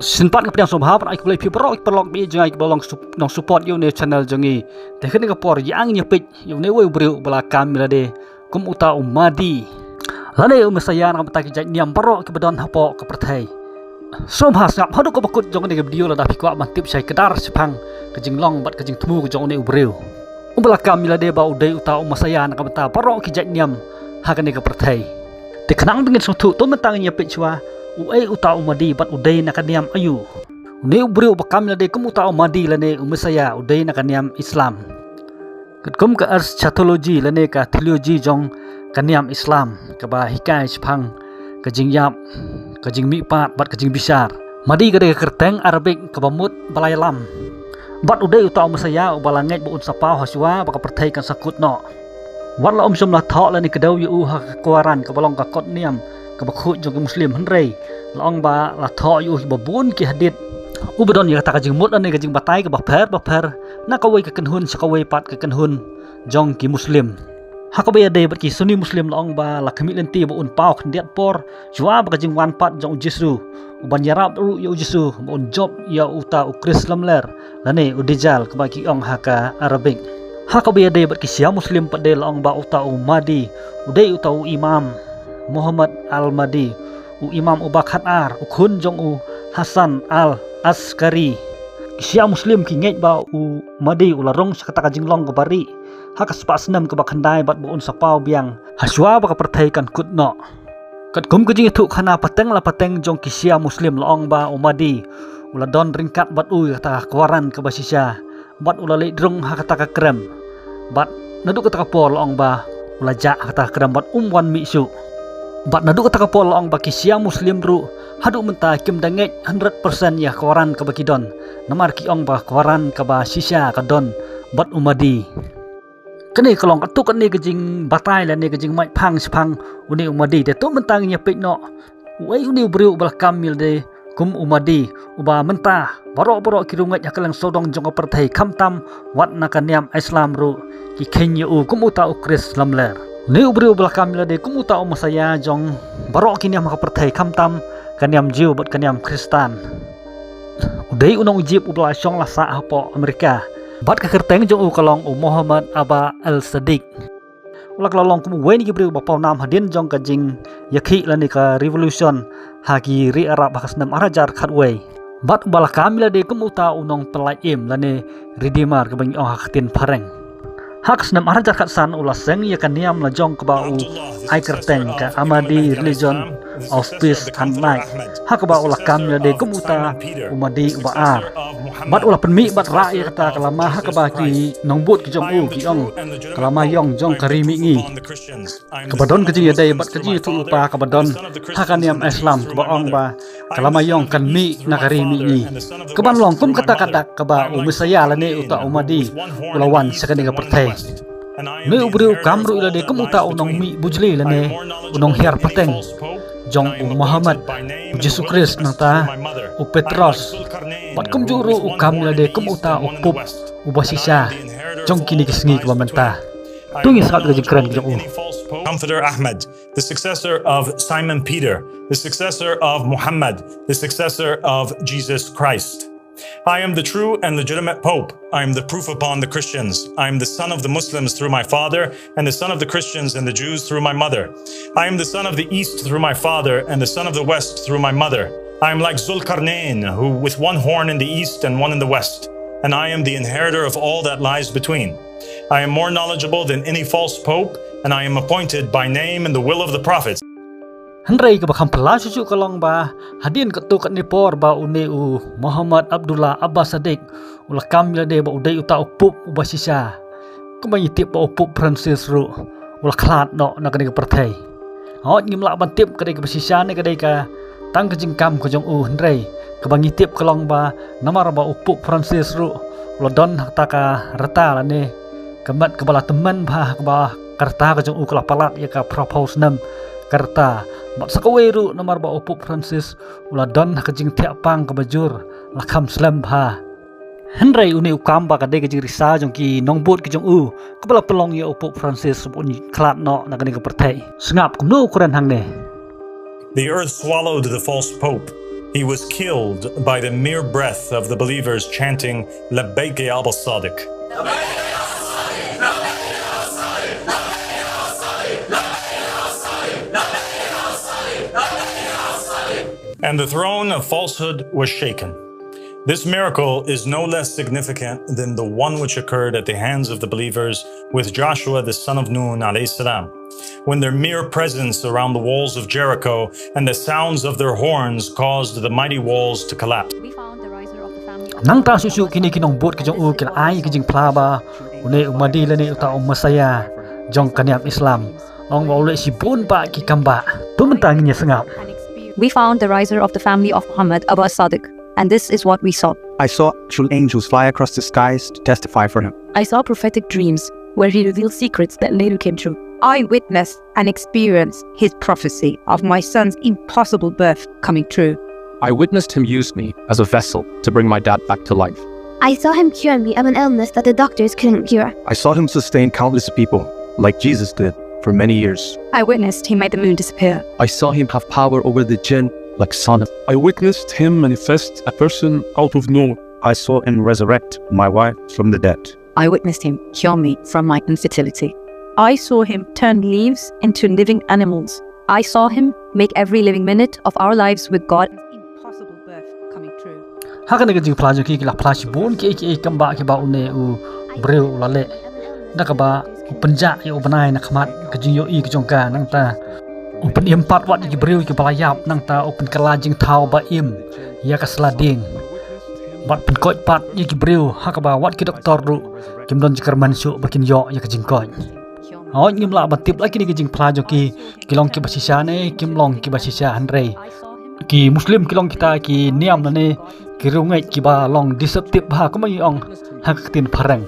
Sempat kepada subhab ai boleh piperok perlok bi jangai bolong nong support yo ne channel jangi te kene kapor yang nyepit yo ne woi breu belakam milade kum uta umadi lane umasaya ngam ta ki niam perok ke bedon hapo ke perthai somha sngap hadu ko bakut jong ne video la da pikwa mantip sai kedar sepang ke jinglong bat ke jing temu ke jong ne breu belakam milade ba udai uta umasaya ngam ta perok ki niam ha kene ke perthai te khnang bingin sutu to mentang nyepit chwa uai uta umadi bat udai na kaniam ayu ne ubreu bakam la de kum uta umadi la ne umasaya udai na kaniam Islam kum ka ars chathology la ne ka theology jong kaniam Islam ka ba hikai chphang ka jingyap ka jingmi pat bat ka jing bisar madi ka de kerteng Arabic ka bamut balai lam bat udai uta umasaya ubalanget bu unsapau haswa ba ka perthai kan sakut no wat la som la tho la ni kadau yu ha kwaran ka balong ka kot niam ka bakhut jong muslim hanrei long ba la tho yu ba bun ki hadit ubadon ya ta ka jing mut ane ka jing batai ka ba pher na ka wei ka kanhun sa ka wei pat ka kanhun jong ki muslim ha ka be de bat ki sunni muslim long ba la khami lenti ba un pau khndiat por jwa ba ka jing wan pat jong jisu uban yarab ru yu jisu un job ya uta u Khrist Lamler lane udijal ka ba ki ong ha ka Arabic ha ka be de bat ki sia muslim pat de long ba uta u madi udai uta u imam Muhammad al-Madi u Imam Abu Bakar u khun jong u Hasan al-Askari sia muslim ki nget ba u Madi u larong sakata ka jinglong ka bari ha ka spa snam ka ba khandai bat bu un sapau biang haswa ba ka perthai kan kutno kat kum ka jing thu khana pateng la pateng jong ki sia muslim laong ba u Madi u la don ringkat bat u ta kwaran ka basisya bat u la le drong ha kata ka krem bat nadu ka ta por laong ba u la ja kata krem bat wan mi su bat nadu kata kapol ong baki sia muslim ru hadu menta kim dangek 100% ya koran ka baki don namar ki ong ba koran ka ba sisa ka don bat umadi kene kalong ka tu kan ne gejing batai la ne gejing mai phang spang uni umadi te tu mentang nya pek no wei uni breu bal kamil de kum umadi uba menta barok ki rungat ya kalang sodong jong perthai khamtam wat na ka niam Islam ru ki khenya u kum uta u Khrist Lamler ne ubreu belakam la de kum uta umasaya jong barok kini maka perthai khamtam kaniam jiu bat kaniam Kristan udai unong ujib ubla syong la sa hapo Amerika bat ka kerteng jong u kalong u Muhammad Aba al-Sadiq ulak lalong kum weni ki breu bapau nam hadin jong ka jing yakhi la ni ka revolution hagi ri Arab bakasnam arajar khatwei bat balakam la de kum uta unong pelaim la ne redeemer ka bang ong haktin pareng hak senam arajar kat san ulas seng ya kan niam la jong kebau ai kerteng ka Amadi religion of peace and light hak kebau ulah kam ya de kumuta umadi ubaar bat ulah penmi bat ra ya kata kalama hak keba ki nongbut ki jong u ki ong kalama yong jong karimi ngi kebadon keji ya de bat keji tu upa kebadon hak kan niam Islam keba ong ba kalama yong kan mi na karimi ngi keban long kum kata keba umisaya la ne uta umadi ulawan sekani ka perthai ne ubreu kamru ila de kemuta unong mi bujli la ne unong hiar pateng jong u Muhammad Yesus Khrist nata u Petros bat kum juru u kam la de kemuta u pup u basisa jong kini kisngi ka menta tungi saat ga jikran jong u Comforter Ahmed, the successor of Simon Peter, the successor of Muhammad, the successor of Jesus Christ. I am the true and legitimate Pope. I am the proof upon the Christians. I am the son of the Muslims through my father, and the son of the Christians and the Jews through my mother. I am the son of the East through my father, and the son of the West through my mother. I am like Zulkarnain, who with one horn in the East and one in the West, and I am the inheritor of all that lies between. I am more knowledgeable than any false pope, and I am appointed by name in the will of the prophets. Henry ke bakam pela susu kalong ba hadin ke tu kat nipor ba uni u Muhammad Abdullah Abbas Sadiq ulah kamil de ba udai uta upup ubasisa kebanyi tip ba upup Francis ru ulah klat no na kene ke perthai hot ngim la ban tip kede ke basisa ne kede ka tang ke jingkam ko jong u Henry kebanyi tip kalong ba namar ba upup Francis ru ulah don hakta ka rata la ne kemat ke bala teman ba ke ba karta ke jong u kala palat ya ka propose nam karta bat sakaweru namar ba upup Francis ula don kajing tiap pang ke bajur lakam slam ha Henry uni ukam ba kade kajing risa jong ki nongbut ki jong u kebala pelong ya upup Francis pun klat no na kani ke perthai Sngap kumno ukuran hang ne The earth swallowed the false pope. He was killed by the mere breath of the believers chanting Labbaik ya Aba Sadiq. And the throne of falsehood was shaken. This miracle is no less significant than the one which occurred at the hands of the believers with Joshua the son of Nun alayhi salam, when their mere presence around the walls of Jericho and the sounds of their horns caused the mighty walls to collapse. Nang ta susu kini kinong bot kijong u kila ai kijing plaba une umadi lani uta masaya jong kaniam Islam ong wole si bun ba ki kamba tumentanginya Sngap. We found the riser of the family of Muhammad, Abu Sadiq, and this is what we saw. I saw actual angels fly across the skies to testify for him. I saw prophetic dreams where he revealed secrets that later came true. I witnessed and experienced his prophecy of my son's impossible birth coming true. I witnessed him use me as a vessel to bring my dad back to life. I saw him cure me of an illness that the doctors couldn't cure. I saw him sustain countless people, like Jesus did, for many years. I witnessed he made the moon disappear. I saw him have power over the jinn like Sngap. I witnessed him manifest a person out of nowhere. I saw him resurrect my wife from the dead. I witnessed him cure me from my infertility. I saw him turn leaves into living animals. I saw him make every living minute of our lives with God. Impossible birth coming true. Hakan nega jing plajo ki la plash bun ki kamba ki ba une u breu lale nakaba penja yo benai nakmat kejing yo I kejongka nang ta open empat wat ki breu ki balayap nang ta open kalajing thau ba im ya ka slading bat penkoj pat ki breu hakaba wat ki doktor ru kimdon jikarman su bakin yo ya kejing koj oi ngim la batip lagi ni kejing plajo ki kilong ki basisha ne kimlong ki basisha hanrei ki muslim kilong kita ki niam ne ki rungai ki ba long diseptip ha ko mai ong hakatin parang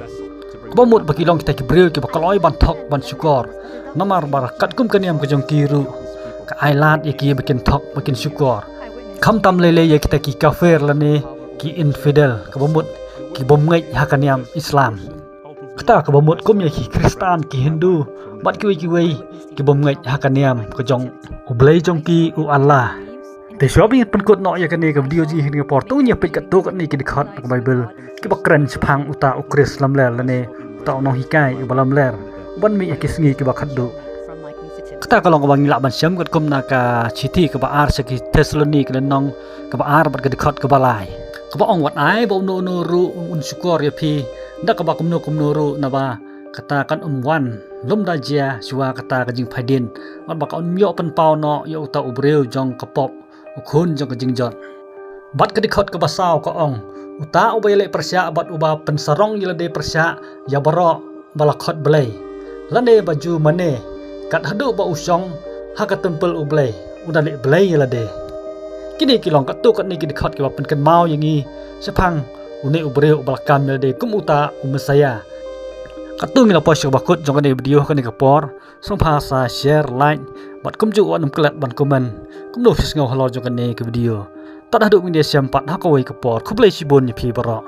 Kebamut bagi long kita kibril ki bakaloi ban thok ban syukur namar barakat kum kaniam kejong kiru ka ailat ya ki bikin thok bikin syukur kham tam lele ya kita ki kafir lani ki infidel kebamut ki bomngai hakaniam Islam kita kebamut kum ya ki Kristan ki Hindu bat ki wei ki bomngai hakaniam kejong ublei jong ki u Allah te shopping penkut no ya kani ke video ji ni portung nya pit kat tu kat ni ki dikhat ke Bible ki bakran sepang uta u Khrist Lamler lane uta no hikai u Lamler ban mi ki sngi ki bakhat du kata kalong bang ngilak ban syam kat kum na ka chiti ke ba ar saki Thessalonik le nong ke ba ar bat ke dikhat ke balai ke ba ong wat ai ba no no ru un syukur ya pi ndak ke ba kum no ru na ba kata kan wan lum da jia suwa kata ka jing phaidin bat ba ka on myo pen pau no yo uta u breu jong kapop ukun jong kejing jot bat ke dikhot ke basau ko ong uta ubele persya bat uba pensarong yelade persya ya baro balakhot belai lane baju mane kat hadu ba usong ha ka tempel ublei udale belai yelade kini kilong kat tu kat ni dikhot ke ba pen mau yangi sepang une ubre ubalakam yelade kum uta umsaya katu ngila post bakut jong ni video kan ni kapor song phasa share like bat kum ju on klat ban comment kum no fis ngau halor jong ni ke video tak dah duk media sempat ha kawai kapor kublai sibon ni pi bara